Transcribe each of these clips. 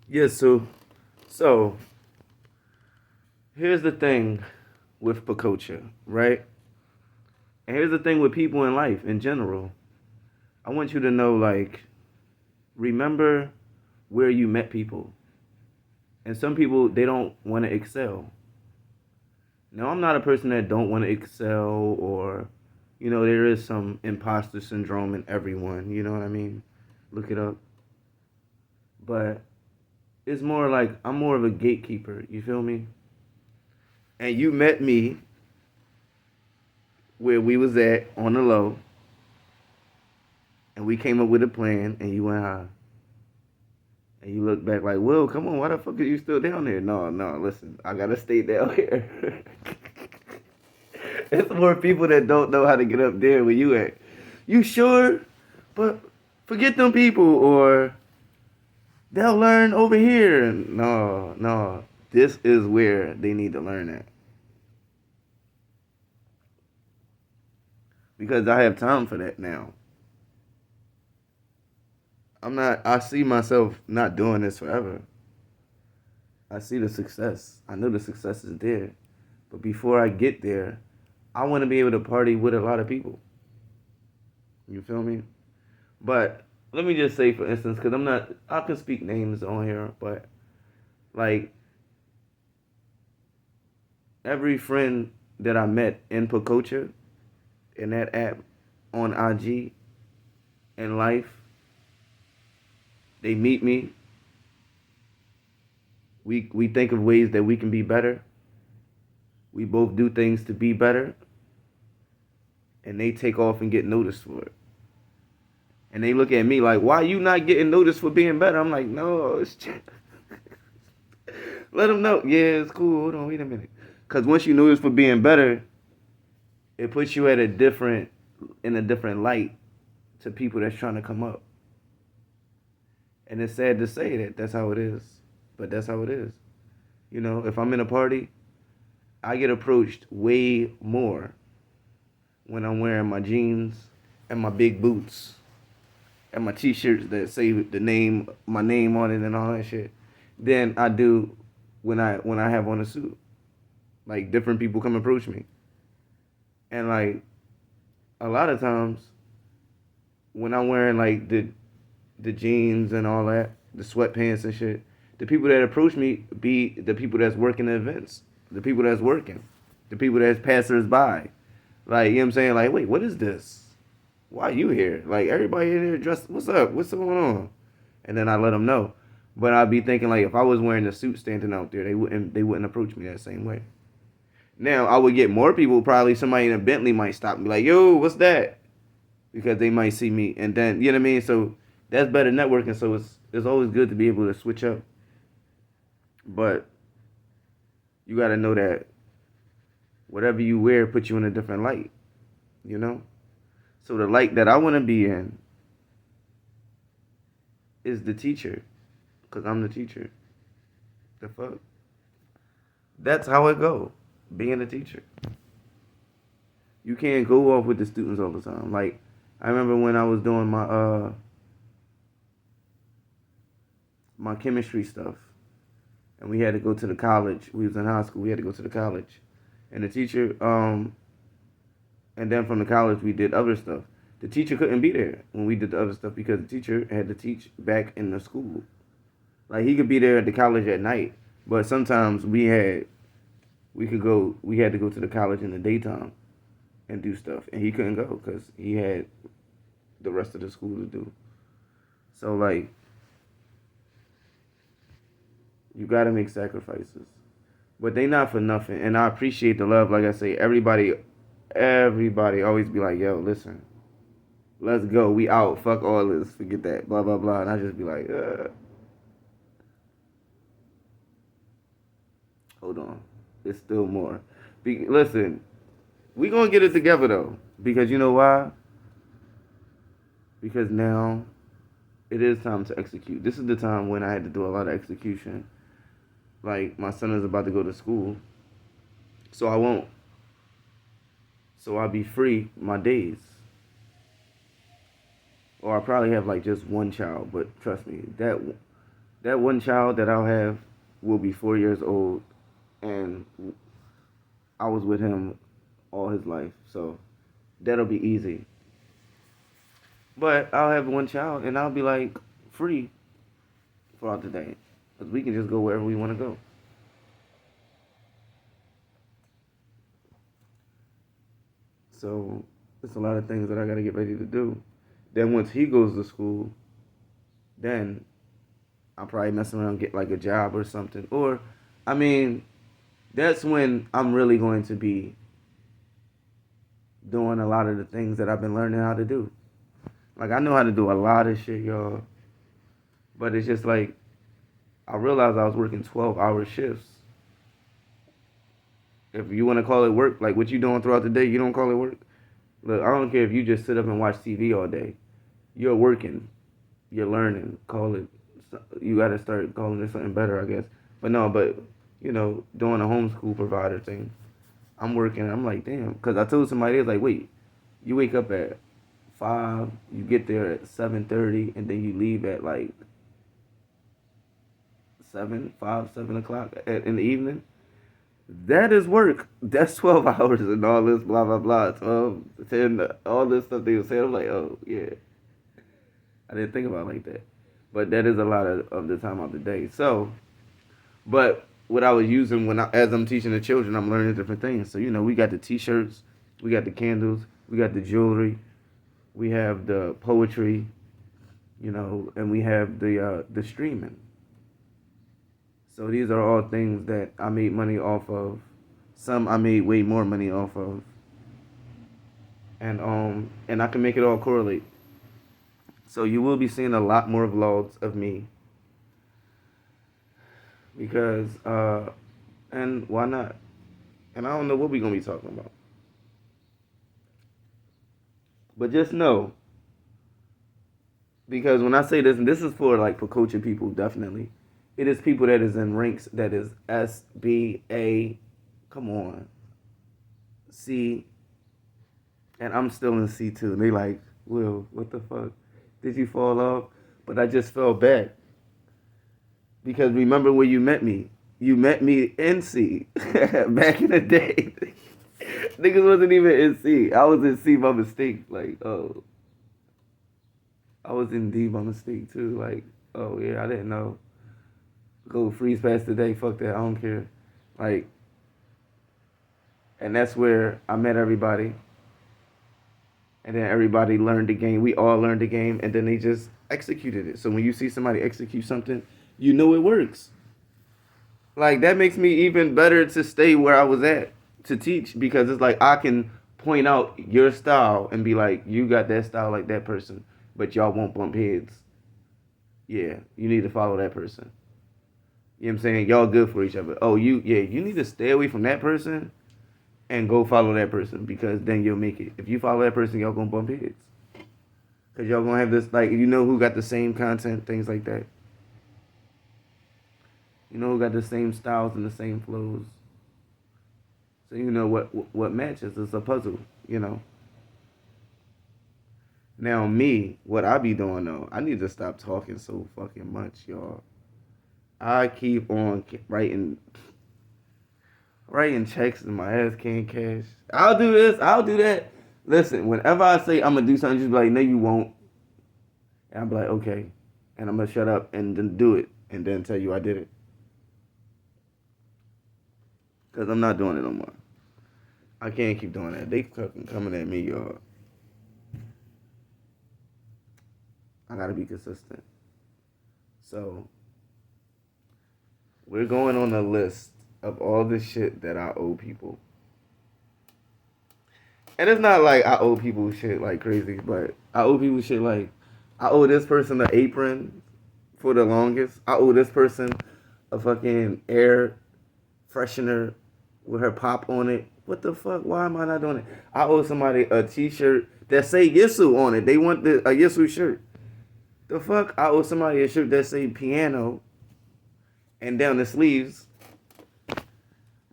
Yeah, so here's the thing with Pococha, right? And here's the thing with people in life in general. I want you to know, like, remember where you met people. And some people they don't want to excel. Now I'm not a person that don't want to excel or there is some imposter syndrome in everyone, you know what I mean? Look it up. But it's more like I'm more of a gatekeeper, you feel me? And you met me where we was at on the low and we came up with a plan and you went high. And you look back like, Will, come on, why the fuck are you still down there? No, no, listen, I gotta stay down here. It's more people that don't know how to get up there where you at. You sure? But forget them people or they'll learn over here. No, no. This is where they need to learn at. Because I have time for that now. I see myself not doing this forever. I see the success. I know the success is there. But before I get there, I want to be able to party with a lot of people. You feel me? But let me just say, for instance, because I can speak names on here, but like every friend that I met in Pococha, in that app, on IG, in life, they meet me. We think of ways that we can be better. We both do things to be better, and they take off and get noticed for it. And they look at me like, "Why you not getting noticed for being better?" I'm like, "No, it's just let them know. Yeah, it's cool. Hold on, wait a minute. Because once you notice for being better, it puts you at in a different light to people that's trying to come up. And it's sad to say that that's how it is, but that's how it is. If I'm in a party, I get approached way more when I'm wearing my jeans and my big boots and my t-shirts that say my name on it and all that shit than I do when I have on a suit. Like different people come approach me. And like a lot of times when I'm wearing like the jeans and all that, the sweatpants and shit, the people that approach me be the people that's working the events, the people that's working, the people that's passers by. Like, you know what I'm saying? Like, wait, what is this? Why are you here? Like, everybody in here dressed, what's up? What's going on? And then I let them know. But I'd be thinking, like, if I was wearing a suit standing out there, they wouldn't approach me that same way. Now, I would get more people, probably somebody in a Bentley might stop me, like, yo, what's that? Because they might see me. And then, you know what I mean? So that's better networking. So it's always good to be able to switch up. But you got to know that whatever you wear puts you in a different light, you know? So the light that I want to be in is the teacher, because I'm the teacher. The fuck? That's how it go, being a teacher. You can't go off with the students all the time. Like, I remember when I was doing my chemistry stuff, and we had to go to the college. We was in high school. We had to go to the college, and the teacher, and then from the college we did other stuff. The teacher couldn't be there when we did the other stuff because the teacher had to teach back in the school. Like he could be there at the college at night, but sometimes we had to go to the college in the daytime and do stuff, and he couldn't go because he had the rest of the school to do. So like you gotta make sacrifices, but they not for nothing. And I appreciate the love. Like I say, everybody always be like, "Yo, listen, let's go. We out. Fuck all this. Forget that. Blah blah blah." And I just be like, hold on. It's still more. Listen, we gonna get it together though, because you know why? Because now it is time to execute. This is the time when I had to do a lot of execution. Like my son is about to go to school, so I won't. So I'll be free my days, or I probably have like just one child. But trust me, That one child that I'll have will be 4 years old, and I was with him all his life, so that'll be easy. But I'll have one child, and I'll be like free throughout the day, because we can just go wherever we want to go. So it's a lot of things that I gotta get ready to do. Then once he goes to school, then I'll probably mess around, get like a job or something. Or, I mean, that's when I'm really going to be doing a lot of the things that I've been learning how to do. Like I know how to do a lot of shit, y'all. But it's just like I realized I was working 12-hour shifts. If you want to call it work, like what you doing throughout the day, you don't call it work. Look, I don't care if you just sit up and watch TV all day. You're working. You're learning. Call it. You got to start calling it something better, I guess. But no, but doing a homeschool provider thing. I'm working. I'm like, damn, because I told somebody, it's like, wait, you wake up at 5, you get there at 7:30, and then you leave at like 7 o'clock in the evening. That is work. That's 12 hours and all this blah blah blah. 12, 10, all this stuff they were saying. I'm like, oh yeah, I didn't think about it like that. But that is a lot of the time of the day. So, but what I was using as I'm teaching the children, I'm learning different things. So we got the T-shirts, we got the candles, we got the jewelry, we have the poetry, and we have the streaming. So these are all things that I made money off of. Some I made way more money off of. And I can make it all correlate. So you will be seeing a lot more vlogs of me because and why not? And I don't know what we're gonna be talking about. But just know, because when I say this, and this is for like Pococha people, definitely. It is people that is in ranks that is SBA, come on, C, and I'm still in C2. And they like, Will, what the fuck? Did you fall off? But I just fell back. Because remember where you met me. You met me in C back in the day. Niggas wasn't even in C. I was in C by mistake. Like, oh. I was in D by mistake too. Like, oh yeah, I didn't know. Go freeze past today. Fuck that. I don't care. Like, and that's where I met everybody. And then everybody learned the game. We all learned the game, and then they just executed it. So when you see somebody execute something, you know it works. Like that makes me even better to stay where I was at to teach because it's like I can point out your style and be like, you got that style like that person, but y'all won't bump heads. Yeah, you need to follow that person. You know what I'm saying? Y'all good for each other. Oh, you need to stay away from that person and go follow that person because then you'll make it. If you follow that person, y'all gonna bump heads. Cause y'all gonna have this like who got the same content, things like that. Who got the same styles and the same flows. So what matches. It's a puzzle. Now me, what I be doing though, I need to stop talking so fucking much, y'all. I keep on writing checks and my ass can't cash. I'll do this, I'll do that. Listen, whenever I say I'm gonna do something, just be like, no, you won't. And I'll be like, okay. And I'm gonna shut up and then do it and then tell you I did it. Because I'm not doing it no more. I can't keep doing that. They fucking coming at me, y'all. I gotta be consistent. So, we're going on a list of all the shit that I owe people. And it's not like I owe people shit like crazy, but I owe people shit like I owe this person an apron for the longest. I owe this person a fucking air freshener with her pop on it. What the fuck? Why am I not doing it? I owe somebody a t-shirt that say Yisu on it. They want a Yisu shirt. The fuck? I owe somebody a shirt that say piano and down the sleeves.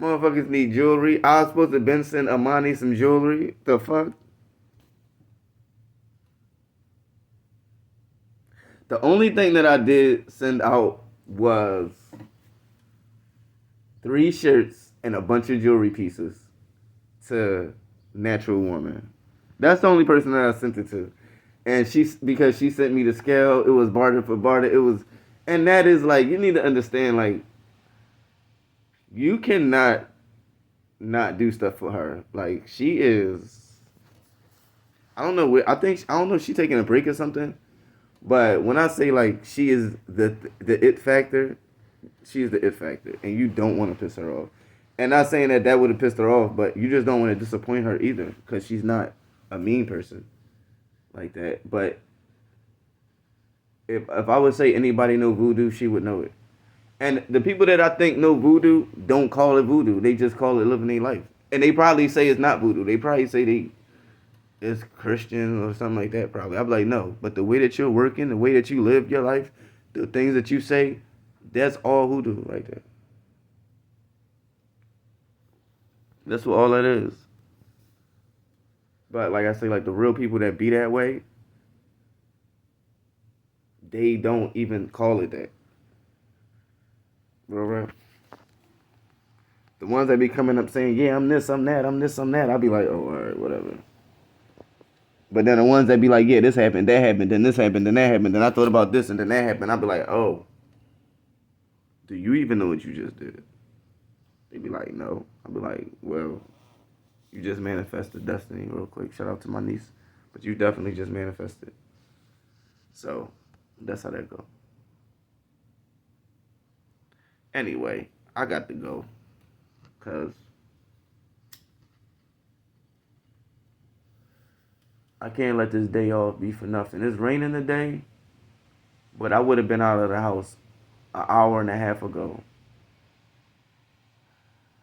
Motherfuckers need jewelry. I was supposed to been send Amani some jewelry. The fuck? The only thing that I did send out was 3 shirts and a bunch of jewelry pieces to Natural Woman. That's the only person that I sent it to. And because she sent me the scale, it was barter for barter. It was, and that is like, you need to understand, like, you cannot not do stuff for her. Like, she is, I don't know where, I don't know if she's taking a break or something. But when I say like she is the it factor, she's the it factor, and you don't want to piss her off. And not saying that would have pissed her off, but you just don't want to disappoint her either, because she's not a mean person like that. But if I would say anybody know voodoo, she would know it. And the people that I think know voodoo don't call it voodoo. They just call it living their life. And they probably say it's not voodoo. They probably say it's Christian or something like that. Probably. I'd be like, no. But the way that you're working, the way that you live your life, the things that you say, that's all hoodoo right there. That's what all that is. But like I say, like the real people that be that way, they don't even call it that. Real rap. The ones that be coming up saying, yeah, I'm this, I'm that, I'm this, I'm that, I'll be like, oh, all right, whatever. But then the ones that be like, yeah, this happened, that happened, then this happened, then that happened, then I thought about this, and then that happened, I'll be like, oh, do you even know what you just did? They be like, no. I'll be like, well, you just manifested destiny real quick. Shout out to my niece. But you definitely just manifested. So, that's how that go. Anyway, I got to go. Because I can't let this day off be for nothing. It's raining today, but I would have been out of the house an hour and a half ago.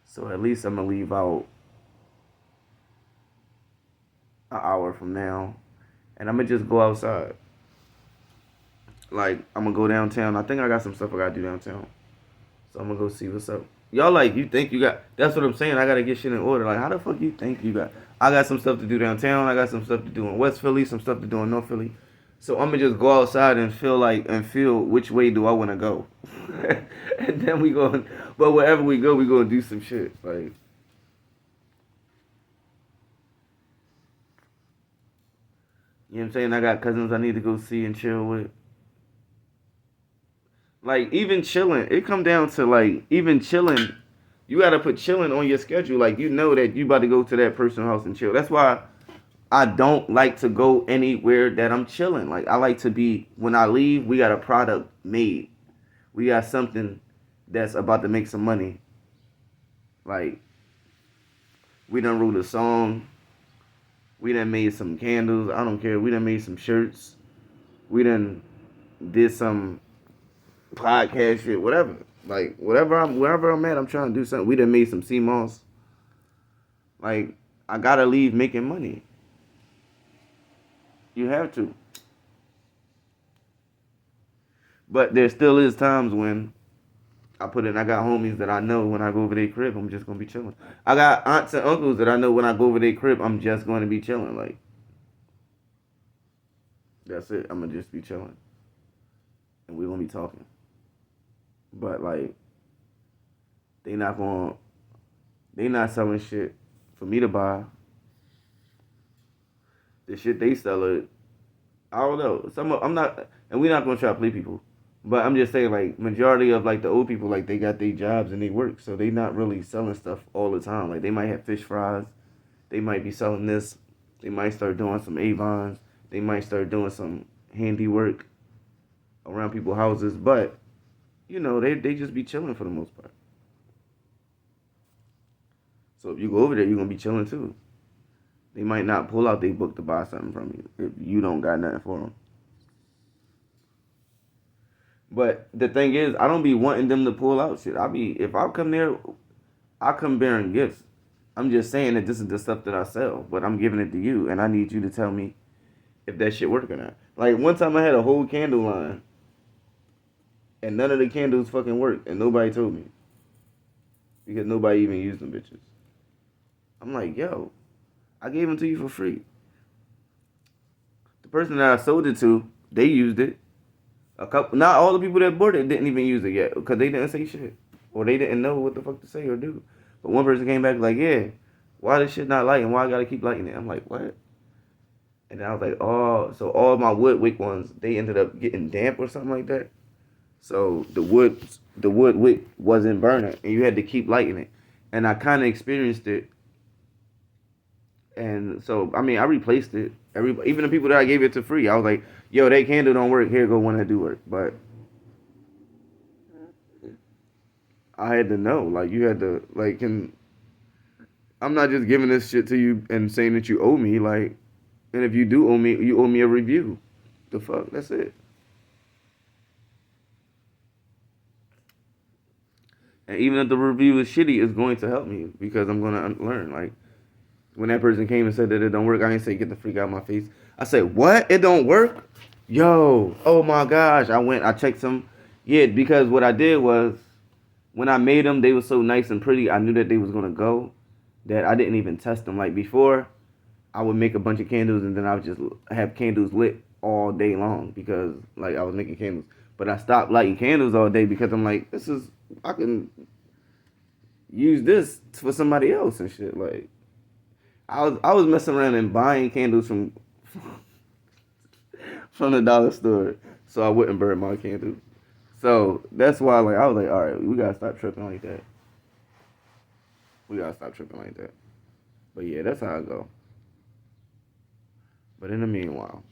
So at least I'm going to leave out an hour from now. And I'm going to just go outside. Like, I'm going to go downtown. I think I got some stuff I got to do downtown. So I'm going to go see what's up. Y'all like, you think you got, that's what I'm saying. I got to get shit in order. Like, how the fuck you think you got? I got some stuff to do downtown. I got some stuff to do in West Philly, some stuff to do in North Philly. So I'm going to just go outside and feel which way do I want to go. And then we go, but wherever we go to do some shit. Like, you know what I'm saying? I got cousins I need to go see and chill with. Like, even chilling, it come down to like, even chilling, you gotta put chilling on your schedule. Like, you know that you about to go to that person's house and chill. That's why I don't like to go anywhere that I'm chilling. Like, I like to be, when I leave, we got a product made. We got something that's about to make some money. Like, we done wrote a song. We done made some candles. I don't care. We done made some shirts. We done did some podcast shit, whatever. Like, wherever I'm at, I'm trying to do something. We done made some CMOS. Like, I gotta leave making money. You have to. But there still is times when I got homies that I know when I go over their crib, I'm just gonna be chilling. I got aunts and uncles that I know when I go over their crib, I'm just gonna be chilling. Like, that's it. I'm gonna just be chilling. And we're gonna be talking. But like, they not going they not selling shit for me to buy. The shit they sell it, I don't know. I'm not, and we're not gonna try to play people. But I'm just saying, like, majority of like the old people, like, they got their jobs and they work, so they not really selling stuff all the time. Like, they might have fish fries, they might be selling this, they might start doing some Avons, they might start doing some handiwork around people's houses, but you know, they just be chilling for the most part. So if you go over there, you're gonna be chilling too. They might not pull out their book to buy something from you if you don't got nothing for them. But the thing is, I don't be wanting them to pull out shit. If I come there, I come bearing gifts. I'm just saying that this is the stuff that I sell, but I'm giving it to you, and I need you to tell me if that shit work or not. Like, one time I had a whole candle line, and none of the candles fucking worked, and nobody told me. Because nobody even used them bitches. I'm like, yo, I gave them to you for free. The person that I sold it to, they used it. A couple, not all the people that bought it didn't even use it yet because they didn't say shit or they didn't know what the fuck to say or do. But one person came back like, yeah, why this shit not lighting? Why I gotta keep lighting it? I'm like, what? And then I was like, oh, so all my wood wick ones, they ended up getting damp or something like that. So the wood wick wasn't burning, and you had to keep lighting it. And I kind of experienced it. And so, I mean, I replaced it. Even the people that I gave it to free, I was like, yo, that candle don't work. Here, go one that do work. But I had to know, like, you had to, like, and I'm not just giving this shit to you and saying that you owe me, like, and if you do owe me, you owe me a review. The fuck, that's it. And even if the review is shitty, it's going to help me because I'm gonna learn. Like when that person came and said that it don't work, I didn't say get the freak out of my face. I said what? It don't work? Yo, oh my gosh! I checked some. Yeah, because what I did was when I made them, they were so nice and pretty. I knew that they was gonna go. That I didn't even test them. Like before, I would make a bunch of candles and then I would just have candles lit all day long because like I was making candles. But I stopped lighting candles all day because I'm like, this is I can use this for somebody else and shit. Like I was messing around and buying candles from the dollar store so I wouldn't burn my candles. So that's why like I was like, all right, we gotta stop tripping like that. We gotta stop tripping like that. But yeah, that's how I go. But in the meanwhile.